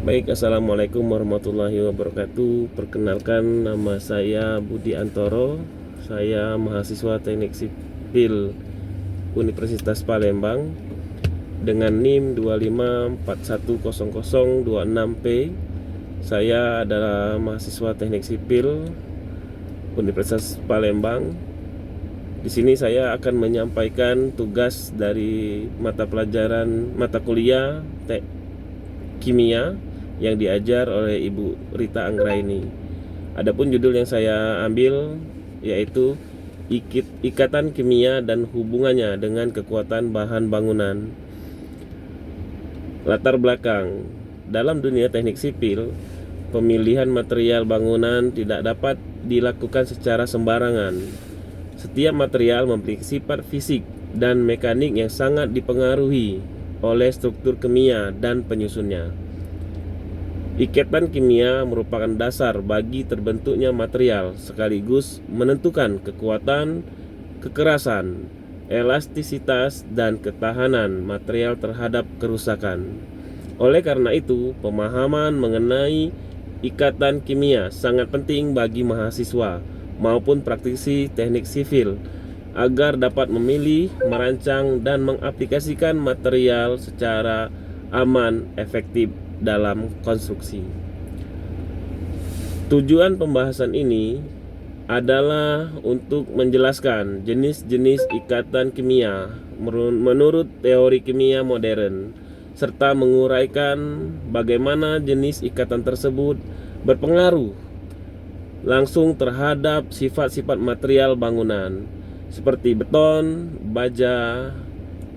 Baik, Assalamualaikum warahmatullahi wabarakatuh. Perkenalkan, nama saya Budi Antoro. Saya mahasiswa Teknik Sipil Universitas Palembang dengan NIM 254100026P. Saya adalah mahasiswa Teknik Sipil Universitas Palembang. Di sini saya akan menyampaikan tugas dari mata kuliah kimia yang diajar oleh Ibu Rita Anggraini. Adapun judul yang saya ambil yaitu ikatan kimia dan hubungannya dengan kekuatan bahan bangunan. Latar belakang: dalam dunia teknik sipil, pemilihan material bangunan tidak dapat dilakukan secara sembarangan. Setiap material memiliki sifat fisik dan mekanik yang sangat dipengaruhi oleh struktur kimia dan penyusunnya. Ikatan kimia merupakan dasar bagi terbentuknya material, sekaligus menentukan kekuatan, kekerasan, elastisitas, dan ketahanan material terhadap kerusakan. Oleh karena itu, pemahaman mengenai ikatan kimia sangat penting bagi mahasiswa maupun praktisi teknik sipil agar dapat memilih, merancang, dan mengaplikasikan material secara aman, efektif dalam konstruksi. Tujuan pembahasan ini adalah untuk menjelaskan jenis-jenis ikatan kimia menurut teori kimia modern, serta menguraikan bagaimana jenis ikatan tersebut berpengaruh langsung terhadap sifat-sifat material bangunan seperti beton, baja,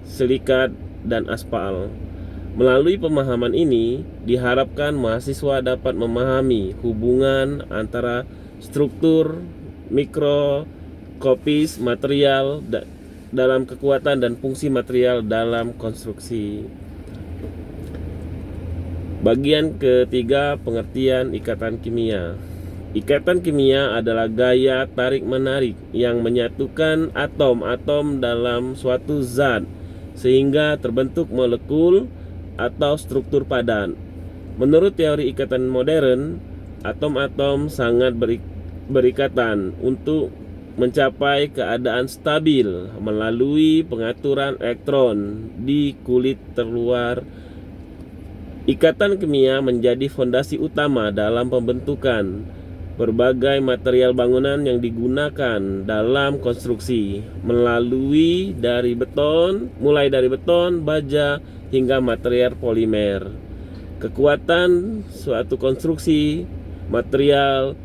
silikat, dan aspal. Melalui pemahaman ini, diharapkan mahasiswa dapat memahami hubungan antara struktur mikroskopis material dalam kekuatan dan fungsi material dalam konstruksi. Bagian ketiga, pengertian ikatan kimia. Ikatan kimia adalah gaya tarik-menarik yang menyatukan atom-atom dalam suatu zat sehingga terbentuk molekul atau struktur padat. Menurut teori ikatan modern, atom-atom sangat berikatan untuk mencapai keadaan stabil melalui pengaturan elektron di kulit terluar. Ikatan kimia menjadi fondasi utama dalam pembentukan berbagai material bangunan yang digunakan dalam konstruksi, mulai dari beton, baja, hingga material polimer. Kekuatan suatu konstruksi material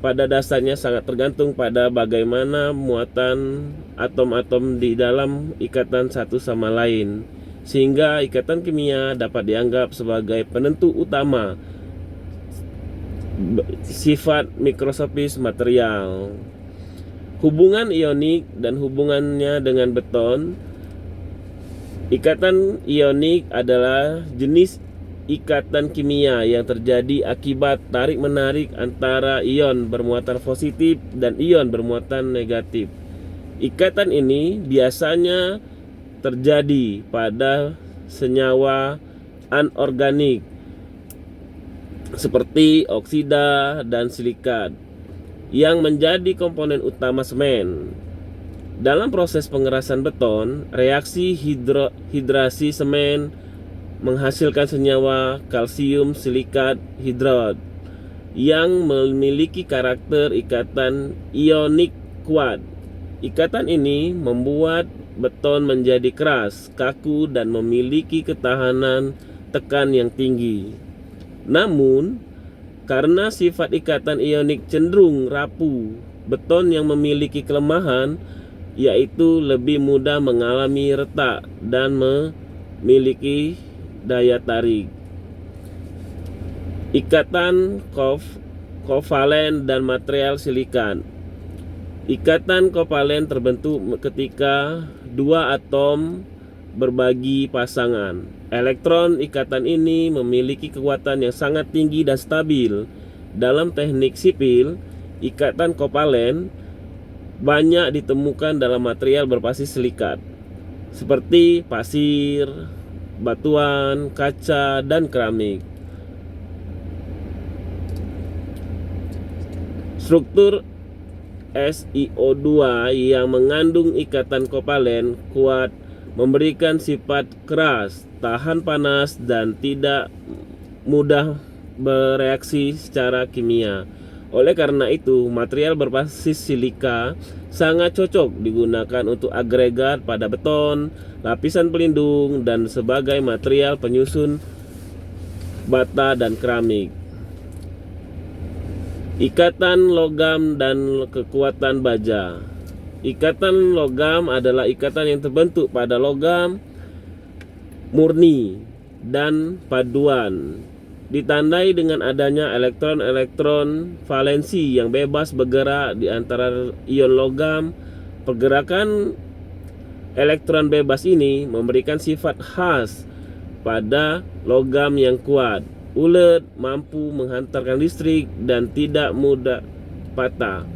pada dasarnya sangat tergantung pada bagaimana muatan atom-atom di dalam ikatan satu sama lain, sehingga ikatan kimia dapat dianggap sebagai penentu utama sifat mikroskopis material. Hubungan ionik dan hubungannya dengan beton. Ikatan ionik adalah jenis ikatan kimia yang terjadi akibat tarik-menarik antara ion bermuatan positif dan ion bermuatan negatif. Ikatan ini biasanya terjadi pada senyawa anorganik seperti oksida dan silikat yang menjadi komponen utama semen. Dalam proses pengerasan beton, reaksi hidrasi semen menghasilkan senyawa kalsium silikat hidrat yang memiliki karakter ikatan ionik kuat. Ikatan ini membuat beton menjadi keras, kaku, dan memiliki ketahanan tekan yang tinggi. Namun, karena sifat ikatan ionik cenderung rapuh, beton yang memiliki kelemahan yaitu lebih mudah mengalami retak dan memiliki daya tarik. Ikatan kovalen dan material silikat. Ikatan kovalen terbentuk ketika dua atom berbagi pasangan. Elektron ikatan ini memiliki kekuatan yang sangat tinggi dan stabil. Dalam teknik sipil, ikatan kovalen banyak ditemukan dalam material berbasis silikat seperti pasir, batuan, kaca, dan keramik. Struktur SiO2 yang mengandung ikatan kovalen kuat memberikan sifat keras, tahan panas, dan tidak mudah bereaksi secara kimia. Oleh karena itu, material berbasis silika sangat cocok digunakan untuk agregat pada beton, lapisan pelindung, dan sebagai material penyusun bata dan keramik. Ikatan logam dan kekuatan baja. Ikatan logam adalah ikatan yang terbentuk pada logam murni dan paduan, ditandai dengan adanya elektron-elektron valensi yang bebas bergerak di antara ion logam. Pergerakan elektron bebas ini memberikan sifat khas pada logam yang kuat, ulet, mampu menghantarkan listrik, dan tidak mudah patah.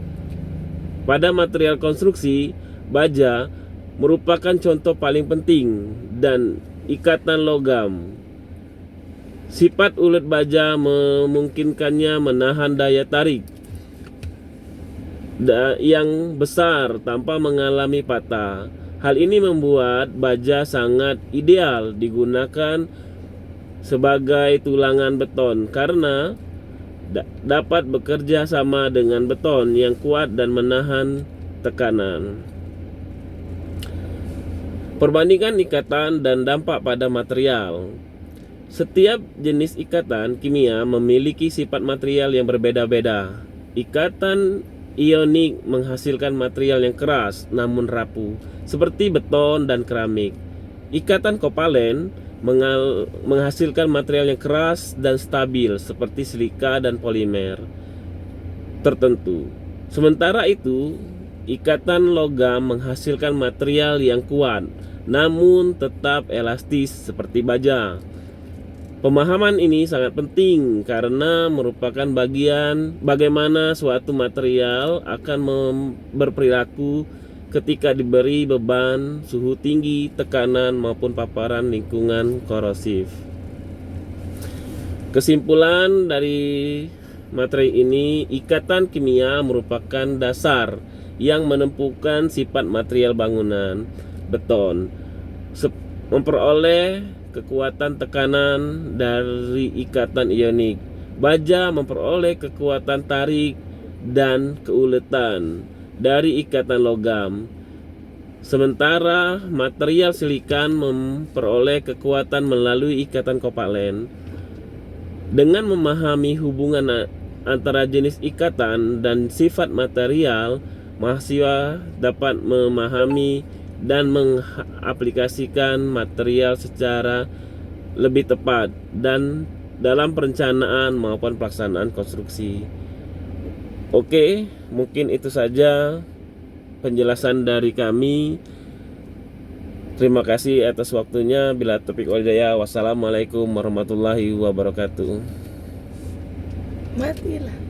Pada material konstruksi, baja merupakan contoh paling penting dan ikatan logam. Sifat ulet baja memungkinkannya menahan daya tarik yang besar tanpa mengalami patah. Hal ini membuat baja sangat ideal digunakan sebagai tulangan beton karena dapat bekerja sama dengan beton yang kuat dan menahan tekanan. Perbandingan ikatan dan dampak pada material. Setiap jenis ikatan kimia memiliki sifat material yang berbeda-beda. Ikatan ionik menghasilkan material yang keras namun rapuh, seperti beton dan keramik. Ikatan kovalen menghasilkan material yang keras dan stabil, seperti silika dan polimer tertentu. Sementara itu, ikatan logam menghasilkan material yang kuat namun tetap elastis, seperti baja. Pemahaman ini sangat penting karena merupakan bagian bagaimana suatu material akan berperilaku ketika diberi beban, suhu tinggi, tekanan, maupun paparan lingkungan korosif. Kesimpulan dari materi ini, ikatan kimia merupakan dasar yang menentukan sifat material bangunan beton, memperoleh kekuatan tekanan dari ikatan ionik. Baja memperoleh kekuatan tarik dan keuletan dari ikatan logam. Sementara material silikan memperoleh kekuatan melalui ikatan kovalen. Dengan memahami hubungan antara jenis ikatan dan sifat material, mahasiswa dapat memahami dan mengaplikasikan material secara lebih tepat dan dalam perencanaan maupun pelaksanaan konstruksi. Oke, mungkin itu saja penjelasan dari kami. Terima kasih atas waktunya. Bila taufiq wal hidayah. Wassalamualaikum warahmatullahi wabarakatuh. Matilah.